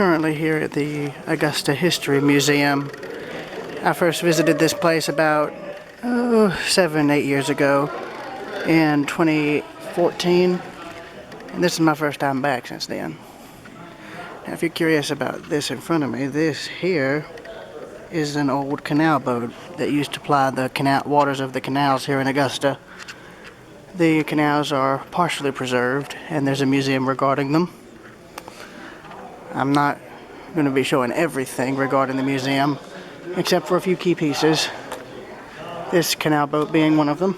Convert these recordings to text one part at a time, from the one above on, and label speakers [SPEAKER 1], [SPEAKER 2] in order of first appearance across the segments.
[SPEAKER 1] currently here at the Augusta History Museum. I first visited this place about 7-8 years ago in 2014, and this is my first time back since then. Now, if you're curious about this in front of me, this here is an old canal boat that used to ply the waters of the canals here in Augusta. The canals are partially preserved, and there's a museum regarding them. I'm not going to be showing everything regarding the museum, except for a few key pieces. This canal boat being one of them.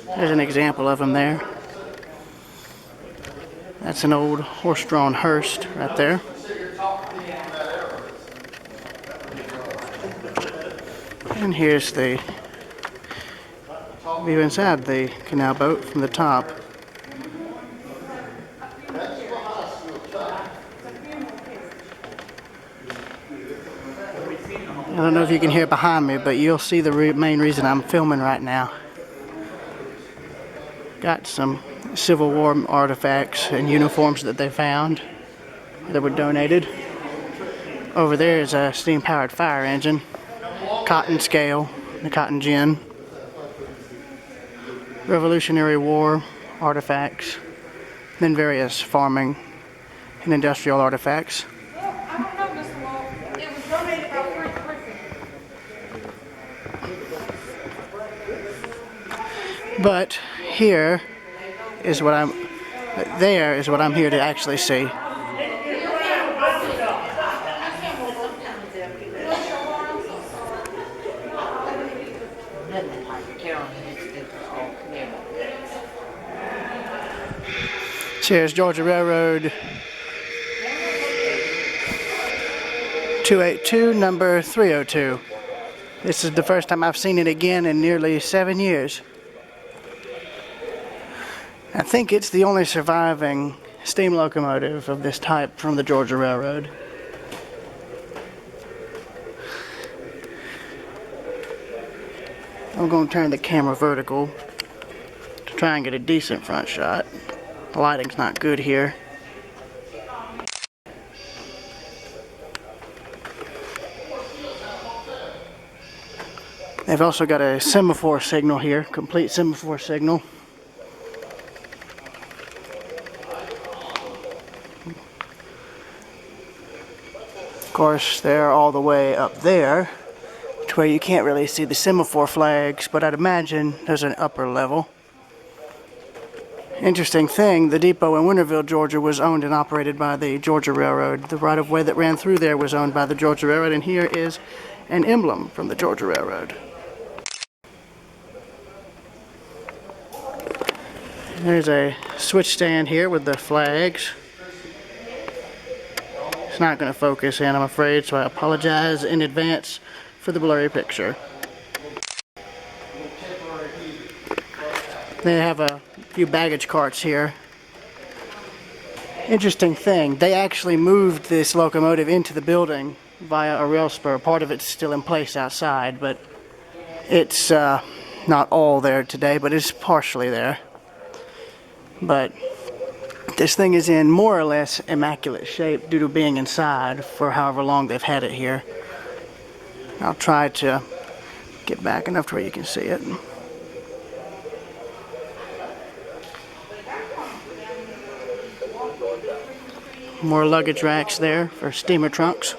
[SPEAKER 1] There's an example of them there. That's an old horse-drawn hearse right there. And here's the view inside the canal boat from the top. I don't know if you can hear it behind me, but you'll see the main reason I'm filming right now. Got some Civil War artifacts and uniforms that they found that were donated. Over there is a steam-powered fire engine, cotton scale, the cotton gin, Revolutionary War artifacts, then various farming and industrial artifacts. But here is what I'm here to actually see. So here's Georgia Railroad 282, number 302. This is the first time I've seen it again in nearly 7 years. I think it's the only surviving steam locomotive of this type from the Georgia Railroad. I'm going to turn the camera vertical to try and get a decent front shot. The lighting's not good here. They've also got a semaphore signal here, complete semaphore signal. Of course, they're all the way up there to where you can't really see the semaphore flags, but I'd imagine there's an upper level. Interesting thing, the depot in Winterville, Georgia was owned and operated by the Georgia Railroad. The right-of-way that ran through there was owned by the Georgia Railroad, and here is an emblem from the Georgia Railroad. There's a switch stand here with the flags. It's not going to focus in, I'm afraid, so I apologize in advance for the blurry picture. They have a few baggage carts here. Interesting thing, they actually moved this locomotive into the building via a rail spur. Part of it's still in place outside, but it's not all there today, but it's partially there. But this thing is in more or less immaculate shape due to being inside for however long they've had it here. I'll try to get back enough to where you can see it. More luggage racks there for steamer trunks.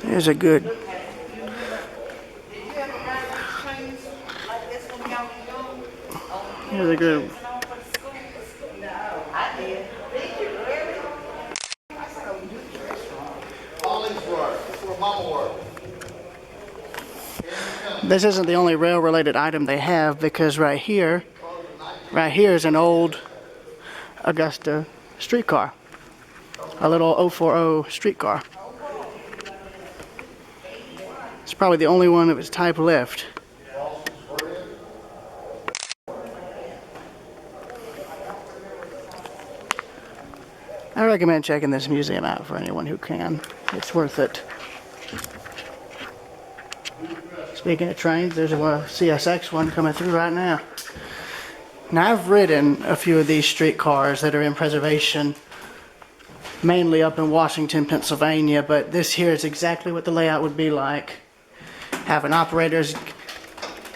[SPEAKER 1] There's a good This isn't the only rail-related item they have, because right here is an old Augusta streetcar, a little 040 streetcar. It's probably the only one of its type left. I recommend checking this museum out for anyone who can. It's worth it. Speaking of trains, there's a CSX one coming through right now. Now, I've ridden a few of these streetcars that are in preservation, mainly up in Washington, Pennsylvania, but this here is exactly what the layout would be like. Have an operator's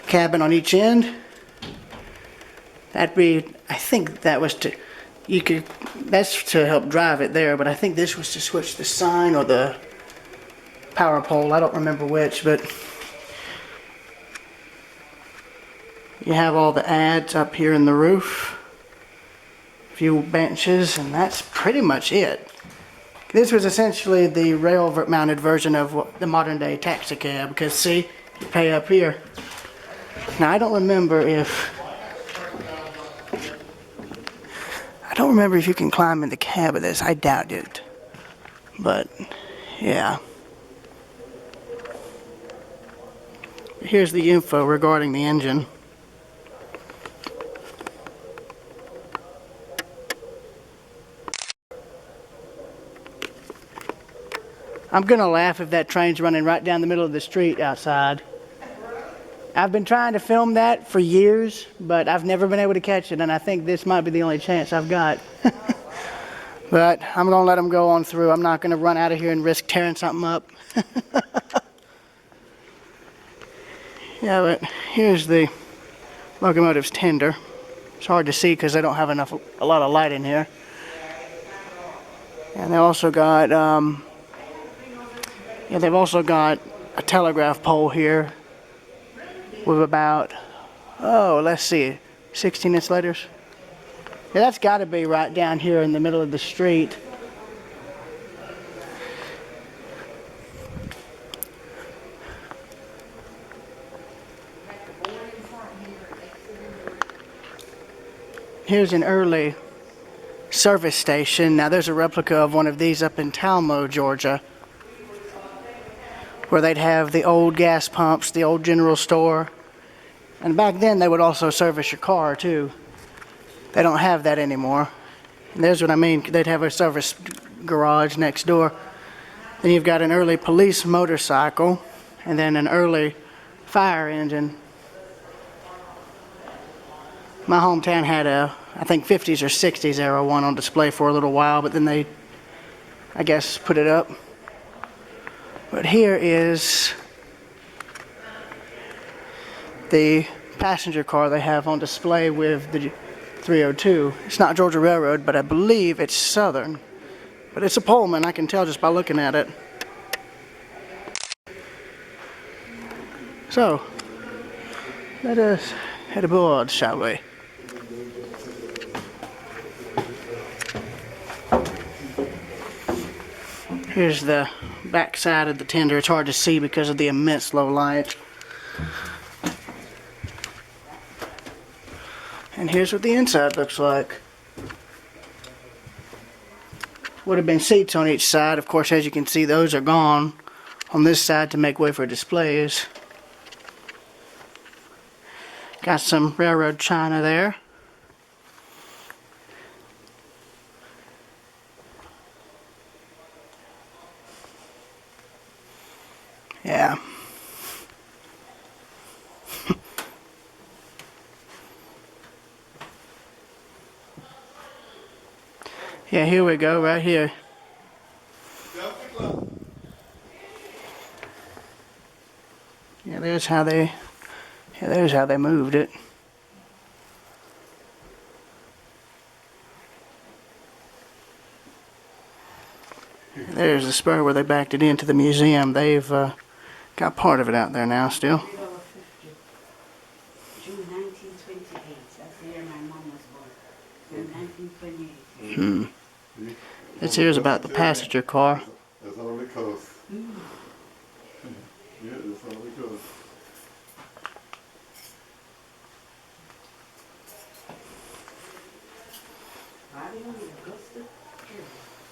[SPEAKER 1] cabin on each end. That'd be, I think that was to, that's to help drive it there, but I think this was to switch the sign or the power pole. I don't remember which, but you have all the ads up here in the roof. A few benches, and that's pretty much it. This was essentially the rail-mounted version of the modern-day taxi cab, because see, you pay up here. Now, I don't remember if you can climb in the cab of this. I doubt it. But, yeah. Here's the info regarding the engine. I'm gonna laugh if that train's running right down the middle of the street outside. I've been trying to film that for years, but I've never been able to catch it, and I think this might be the only chance I've got. But I'm gonna let them go on through. I'm not gonna run out of here and risk tearing something up. Yeah, but here's the locomotive's tender. It's hard to see because they don't have a lot of light in here. And they also got they've also got a telegraph pole here with about, let's see, 16 insulators. Yeah, that's got to be right down here in the middle of the street. Here's an early service station. Now there's a replica of one of these up in Talmo, Georgia, where they'd have the old gas pumps, the old general store. And back then they would also service your car too. They don't have that anymore. And there's what I mean, they'd have a service garage next door. Then you've got an early police motorcycle, and then an early fire engine. My hometown had a, I think 50s or 60s era one on display for a little while, but then they, I guess, put it up. But here is the passenger car they have on display with the 302. It's not Georgia Railroad, but I believe it's Southern. But it's a Pullman, I can tell just by looking at it. So, let us head aboard, shall we? Here's the back side of the tender. It's hard to see because of the immense low light. And here's what the inside looks like. Would have been seats on each side. Of course, as you can see, those are gone on this side to make way for displays. Got some railroad china there. Yeah. Yeah, here we go, right here. Yeah, there's how they moved it. There's the spur where they backed it into the museum. They've got part of it out there now still.
[SPEAKER 2] June 1928. That's the year my mom was born. June 1928.
[SPEAKER 1] This here's about the passenger car.
[SPEAKER 3] That's all it costs. Yeah, that's all it costs.
[SPEAKER 2] Riding on the Augusta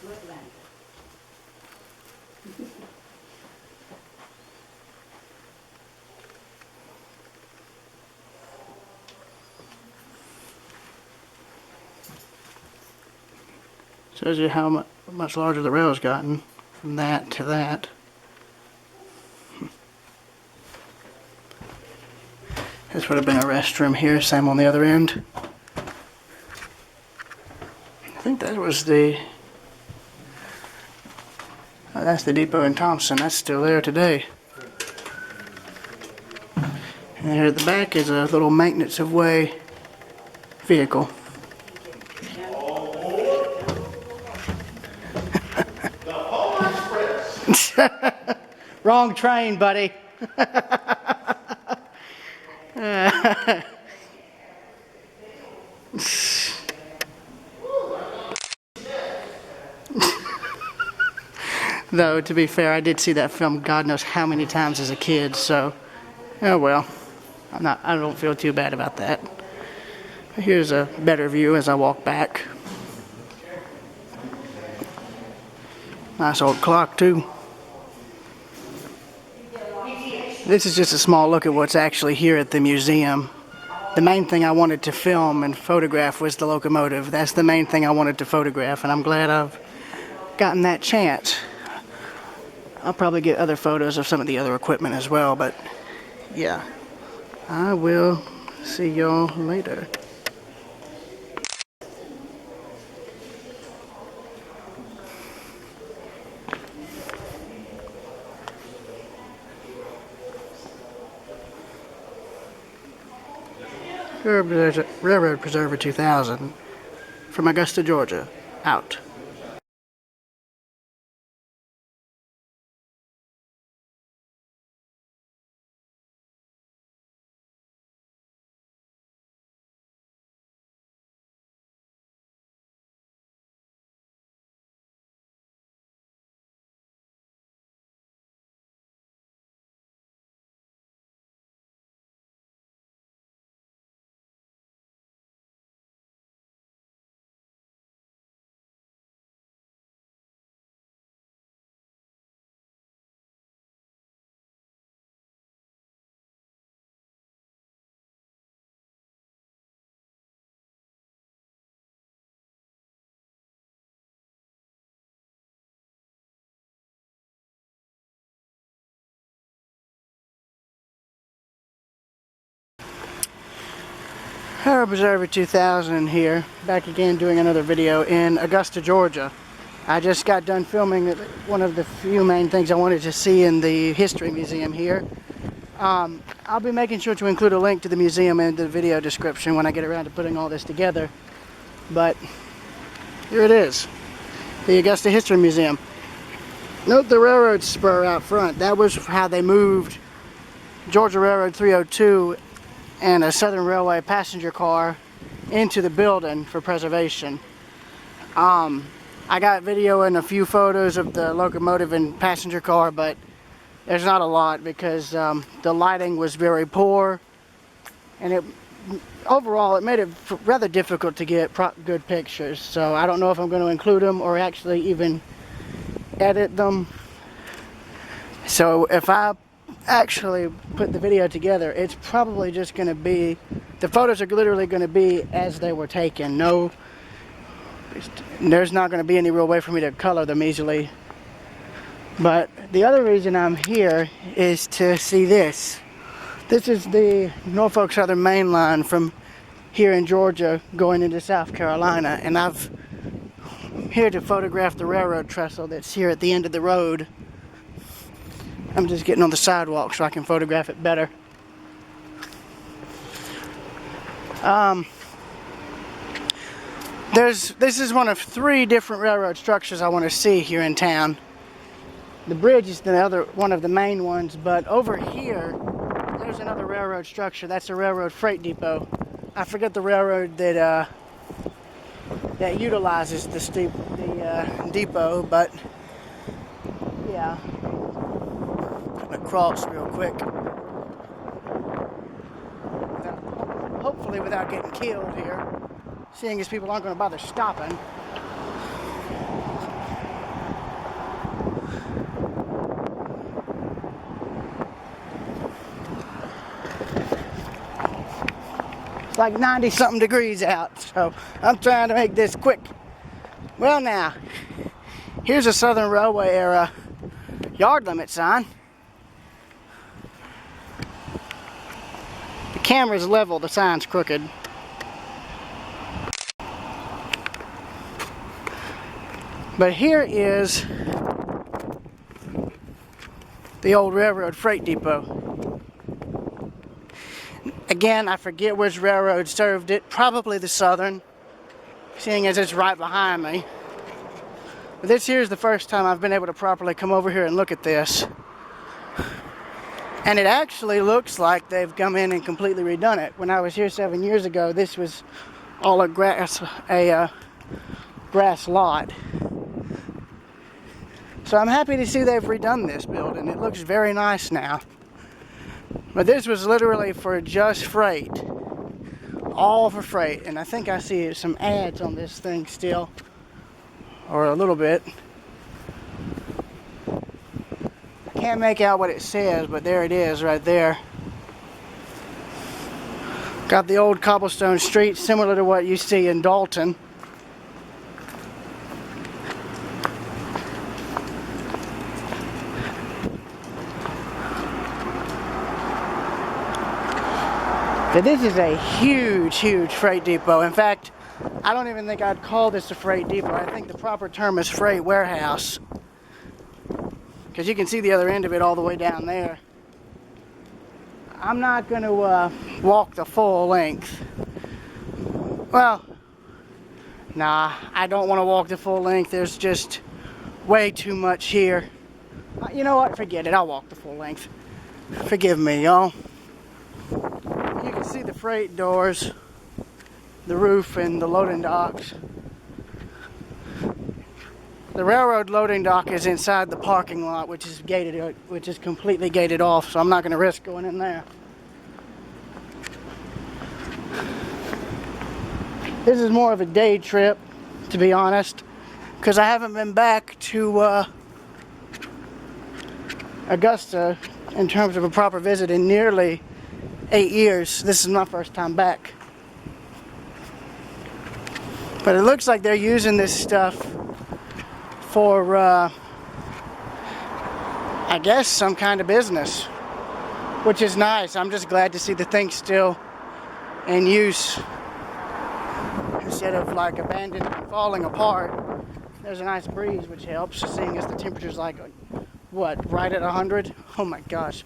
[SPEAKER 2] Daytrip.
[SPEAKER 1] Shows you how much larger the rail's gotten from that to that. This would have been a restroom here, same on the other end. That was the... Oh, that's the depot in Thompson. That's still there today. And here at the back is a little maintenance of way vehicle. Wrong train, buddy. Though, to be fair, I did see that film God knows how many times as a kid, so, oh well. I don't feel too bad about that. Here's a better view as I walk back. Nice old clock, too. This is just a small look at what's actually here at the museum. The main thing I wanted to film and photograph was the locomotive. That's the main thing I wanted to photograph, and I'm glad I've gotten that chance. I'll probably get other photos of some of the other equipment as well, but yeah. I will see y'all later. Railroad Preserver 2000 from Augusta, Georgia. Out. Railroad Preserver 2000 here, back again doing another video in Augusta, Georgia. I just got done filming one of the few main things I wanted to see in the History Museum here. I'll be making sure to include a link to the museum in the video description when I get around to putting all this together. But here it is, the Augusta History Museum. Note the railroad spur out front. That was how they moved Georgia Railroad 302 and a Southern Railway passenger car into the building for preservation. I got video and a few photos of the locomotive and passenger car, but there's not a lot because the lighting was very poor, and overall it made it rather difficult to get good pictures. So I don't know if I'm going to include them or actually even edit them. So if I actually put the video together, it's probably just going to be, the photos are literally going to be as they were taken. No, there's not going to be any real way for me to color them easily. But the other reason I'm here is to see this. This is the Norfolk Southern Main Line from here in Georgia going into South Carolina, and I'm here to photograph the railroad trestle that's here at the end of the road. I'm just getting on the sidewalk so I can photograph it better. This is one of 3 different railroad structures I want to see here in town. The bridge is the other one of the main ones, but over here there's another railroad structure. That's a railroad freight depot. I forget the railroad that utilizes the depot, but yeah. Across real quick, hopefully without getting killed here, seeing as people aren't going to bother stopping. It's like 90-something degrees out, so I'm trying to make this quick. Well, now here's a Southern Railway era yard limit sign. Camera's level, the sign's crooked. But here is the old railroad freight depot. Again, I forget which railroad served it, probably the Southern, seeing as it's right behind me. But this here is the first time I've been able to properly come over here and look at this. And it actually looks like they've come in and completely redone it. When I was here 7 years ago, this was all a grass lot. So I'm happy to see they've redone this building. It looks very nice now. But this was literally for just freight. All for freight. And I think I see some ads on this thing still. Or a little bit. Can't make out what it says, but there it is right there. Got the old cobblestone street similar to what you see in Dalton. But this is a huge, huge freight depot. In fact, I don't even think I'd call this a freight depot. I think the proper term is freight warehouse. Because you can see the other end of it all the way down there. I'm not going to walk the full length. Well, nah, I don't want to walk the full length. There's just way too much here. You know what? Forget it. I'll walk the full length. Forgive me, y'all. You can see the freight doors, the roof, and the loading docks. The railroad loading dock is inside the parking lot, which is gated, which is completely gated off, so I'm not going to risk going in there. This is more of a day trip, to be honest, because I haven't been back to Augusta in terms of a proper visit in nearly 8 years. This is my first time back. But it looks like they're using this stuff for, I guess, some kind of business, which is nice. I'm just glad to see the thing still in use instead of like abandoned and falling apart. There's a nice breeze, which helps, seeing as the temperature's like, what, right at 100? Oh my gosh.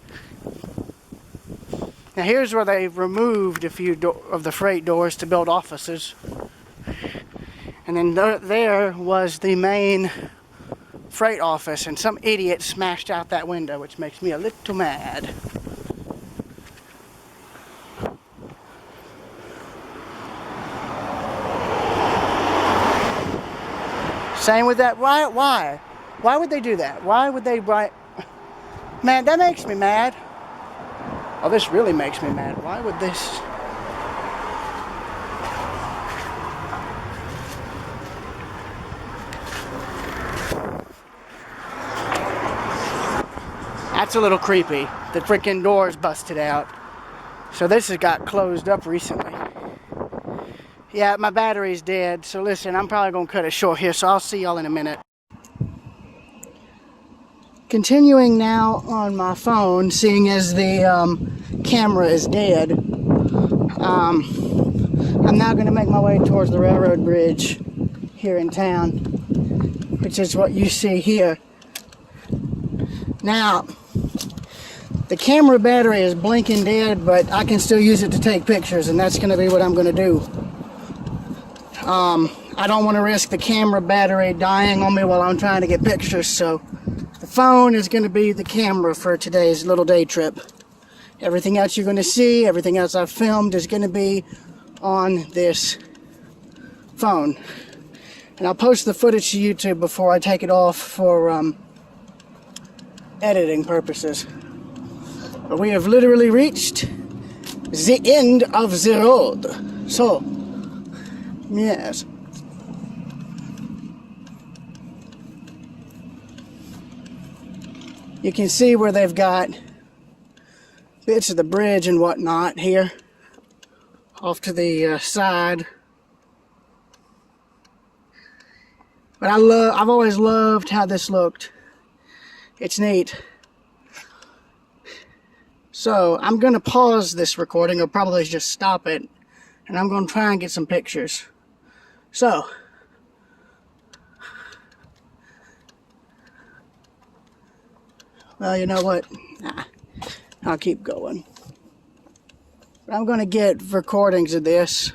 [SPEAKER 1] Now here's where they've removed a few of the freight doors to build offices. And then there was the main freight office, and some idiot smashed out that window, which makes me a little mad. Same with that. Why? Why would they do that? Why would they write? Man, that makes me mad. Oh, this really makes me mad. Why would this? That's a little creepy. The freaking door's busted out. So this has got closed up recently. Yeah, my battery's dead. So listen, I'm probably going to cut it short here. So I'll see y'all in a minute. Continuing now on my phone, seeing as the camera is dead. I'm now going to make my way towards the railroad bridge here in town, which is what you see here. Now, the camera battery is blinking dead, but I can still use it to take pictures, and that's going to be what I'm going to do. I don't want to risk the camera battery dying on me while I'm trying to get pictures, so the phone is going to be the camera for today's little day trip. Everything else you're going to see, everything else I've filmed is going to be on this phone. And I'll post the footage to YouTube before I take it off for editing purposes. But we have literally reached the end of the road. So, yes. You can see where they've got bits of the bridge and whatnot here off to the side. But I've always loved how this looked. It's neat. So I'm going to pause this recording, or probably just stop it, and I'm going to try and get some pictures. So, Well, you know what? Nah, I'll keep going. But I'm going to get recordings of this,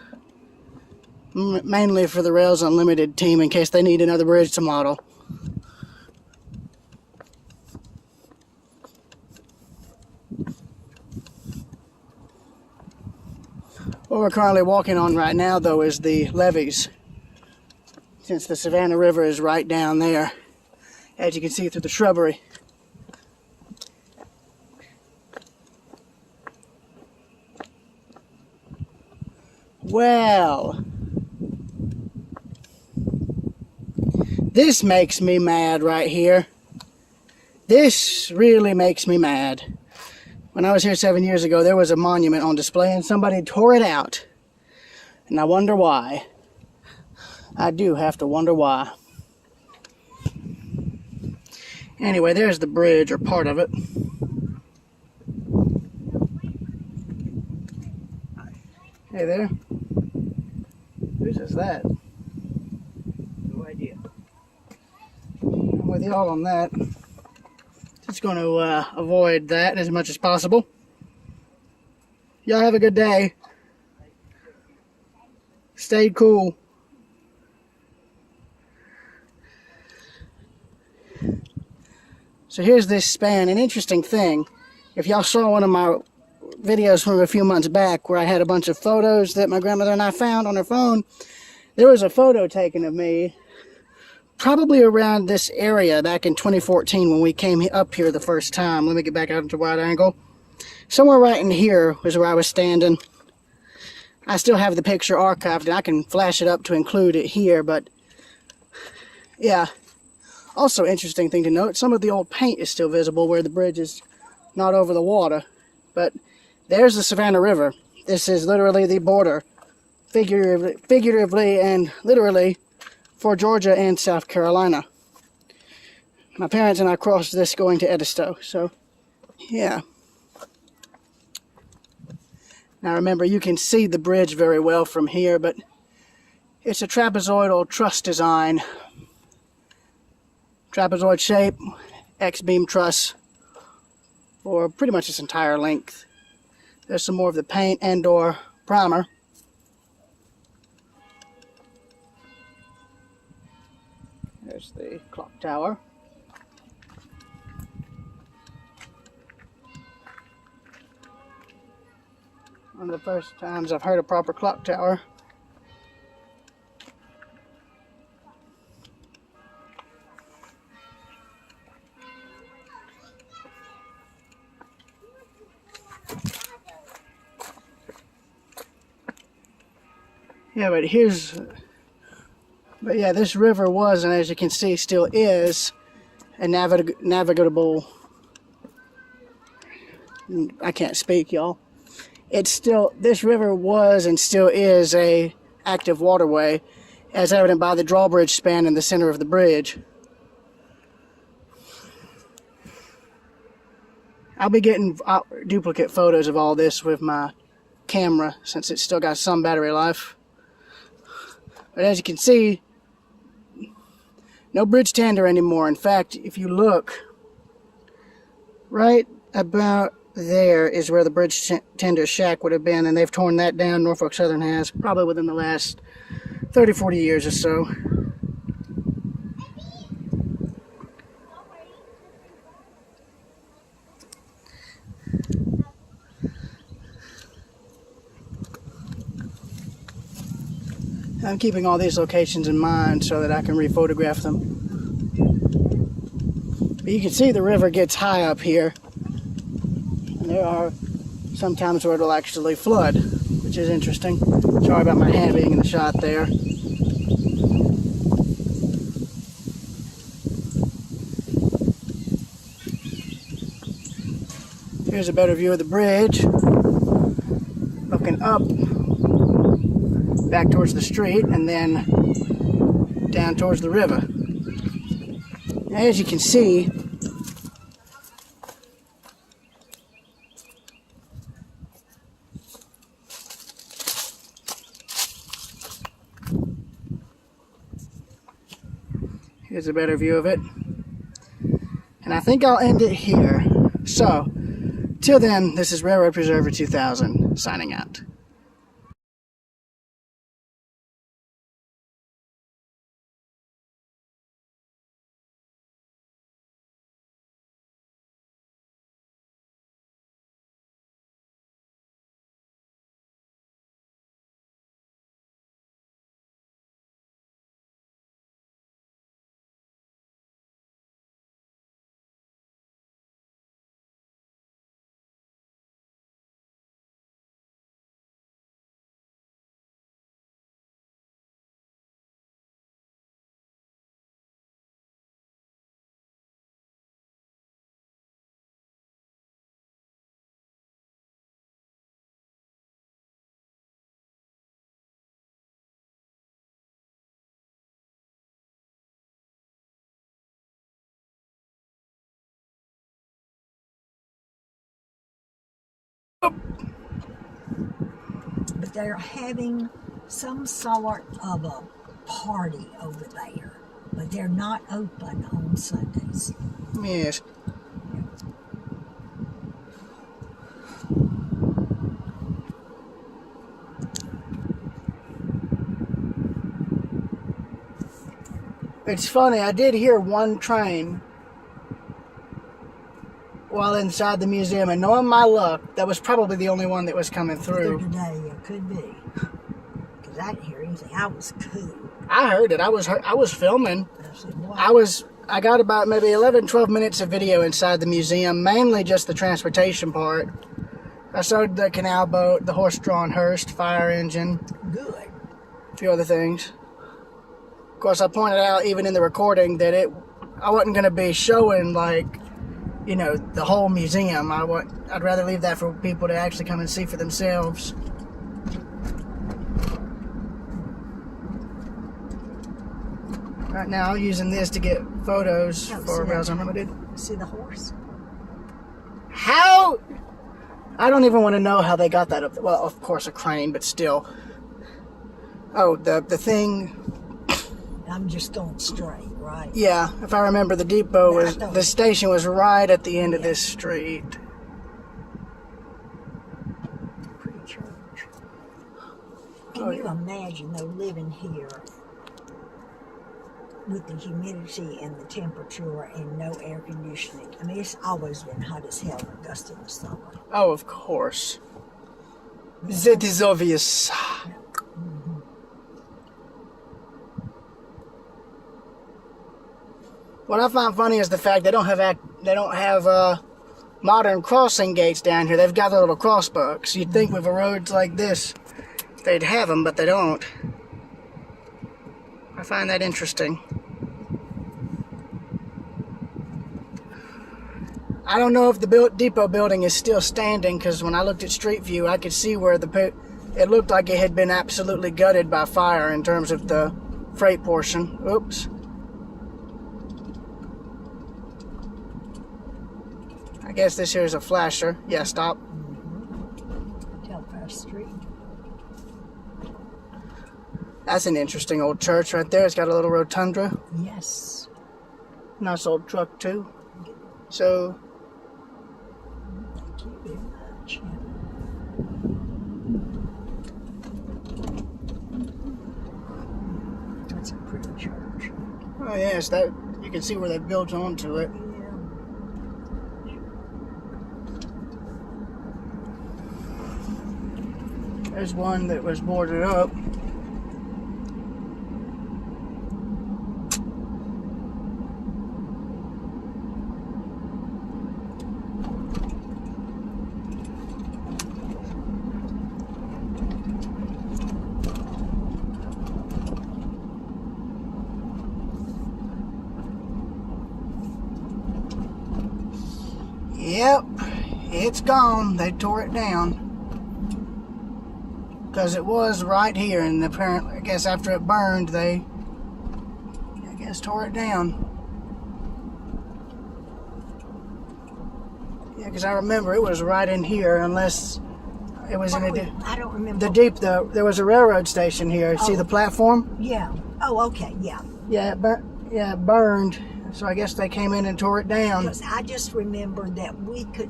[SPEAKER 1] mainly for the Rails Unlimited team in case they need another bridge to model. What we're currently walking on right now, though, is the levees, since the Savannah River is right down there, as you can see through the shrubbery. Well, this makes me mad right here. This really makes me mad. When I was here 7 years ago, there was a monument on display and somebody tore it out. And I wonder why. I do have to wonder why. Anyway, there's the bridge, or part of it. Hey there. Whose is that? No idea. I'm with y'all on that. Just going to avoid that as much as possible. Y'all have a good day. Stay cool. So here's this span. An interesting thing, if y'all saw one of my videos from a few months back where I had a bunch of photos that my grandmother and I found on her phone, there was a photo taken of me probably around this area back in 2014 when we came up here the first time. Let me get back out into wide angle. Somewhere right in here was where I was standing. I still have the picture archived and I can flash it up to include it here, but yeah. Also interesting thing to note, some of the old paint is still visible where the bridge is not over the water. But there's the Savannah River. This is literally the border, figuratively and literally, for Georgia and South Carolina. My parents and I crossed this going to Edisto, so yeah. Now remember, you can see the bridge very well from here, but it's a trapezoidal truss design. Trapezoid shape, X-beam truss, for pretty much its entire length. There's some more of the paint and or primer. There's the clock tower. One of the first times I've heard a proper clock tower. Yeah, but yeah, this river was, and as you can see, still is a navigable. I can't speak, y'all. This river was and still is a active waterway, as evident by the drawbridge span in the center of the bridge. I'll be getting duplicate photos of all this with my camera, since it's still got some battery life. But as you can see, no bridge tender anymore. In fact, if you look, right about there is where the bridge tender shack would have been, and they've torn that down. Norfolk Southern has, probably within the last 30-40 years or so. I'm keeping all these locations in mind so that I can re-photograph them. But you can see the river gets high up here. And there are some times where it'll actually flood, which is interesting. Sorry about my hand being in the shot there. Here's a better view of the bridge. Looking up, back towards the street, and then down towards the river. As you can see, here's a better view of it. And And I think I'll end it here. So, till then, this is Railroad Preserver 2000 signing out.
[SPEAKER 4] But they're having some sort of a party over there. But they're not open on Sundays.
[SPEAKER 1] Yes. It's funny, I did hear one train while inside the museum, and knowing my luck, that was probably the only one that was coming through.
[SPEAKER 4] Today, it could be. Because I didn't hear anything. I was cool.
[SPEAKER 1] I heard it. I was filming.
[SPEAKER 4] I said, wow.
[SPEAKER 1] I got about maybe 11, 12 minutes of video inside the museum, mainly just the transportation part. I showed the canal boat, the horse-drawn hearse, fire engine,
[SPEAKER 4] Good.
[SPEAKER 1] a few other things. Of course, I pointed out even in the recording that I wasn't going to be showing like, you know, the whole museum. I'd rather leave that for people to actually come and see for themselves. Right now, I'm using this to get photos for Rails Unlimited.
[SPEAKER 4] See the horse?
[SPEAKER 1] How? I don't even want to know how they got that up. Well, of course, a crane, but still. Oh, the thing.
[SPEAKER 4] I'm just going straight, right?
[SPEAKER 1] Yeah, if I remember, the depot
[SPEAKER 4] Yeah,
[SPEAKER 1] was, the station was right at the end of this street.
[SPEAKER 4] Pretty church. Can you imagine, though, living here with the humidity and the temperature and no air conditioning? I mean, it's always been hot as hell in Augusta in the summer.
[SPEAKER 1] Oh, of course. That is obvious. What I find funny is the fact they don't have modern crossing gates down here. They've got the little crossbucks. You'd think with a roads like this, they'd have them, but they don't. I find that interesting. I don't know if the depot building is still standing, because when I looked at Street View, I could see where it looked like it had been absolutely gutted by fire in terms of the freight portion. Oops. I guess this here is a flasher. Yeah, stop.
[SPEAKER 4] Telfair Street.
[SPEAKER 1] That's an interesting old church right there. It's got a little rotunda.
[SPEAKER 4] Yes.
[SPEAKER 1] Nice old truck too. So,
[SPEAKER 4] Thank you very much. That's a pretty church.
[SPEAKER 1] oh yes, that you can see where they built onto it.
[SPEAKER 4] Yeah.
[SPEAKER 1] There's one that was boarded up. Yep, it's gone. They tore it down. Because it was right here, and apparently, I guess after it burned, they, tore it down. Yeah, because I remember it was right in here, unless it was in a...
[SPEAKER 4] I don't remember.
[SPEAKER 1] There was a railroad station here. See the platform?
[SPEAKER 4] Yeah. Oh, okay. Yeah.
[SPEAKER 1] Yeah, it burned. So I guess they came in and tore it down.
[SPEAKER 4] Because I just remember that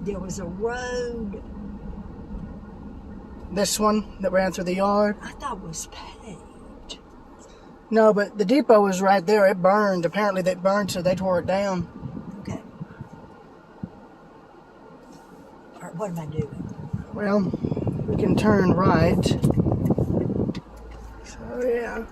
[SPEAKER 4] there was a road,
[SPEAKER 1] This one that ran through the yard.
[SPEAKER 4] I thought was paved.
[SPEAKER 1] No, but the depot was right there. It burned. Apparently they burned, so they tore it down.
[SPEAKER 4] Okay. All right, what am I doing?
[SPEAKER 1] Well, we can turn right. So yeah.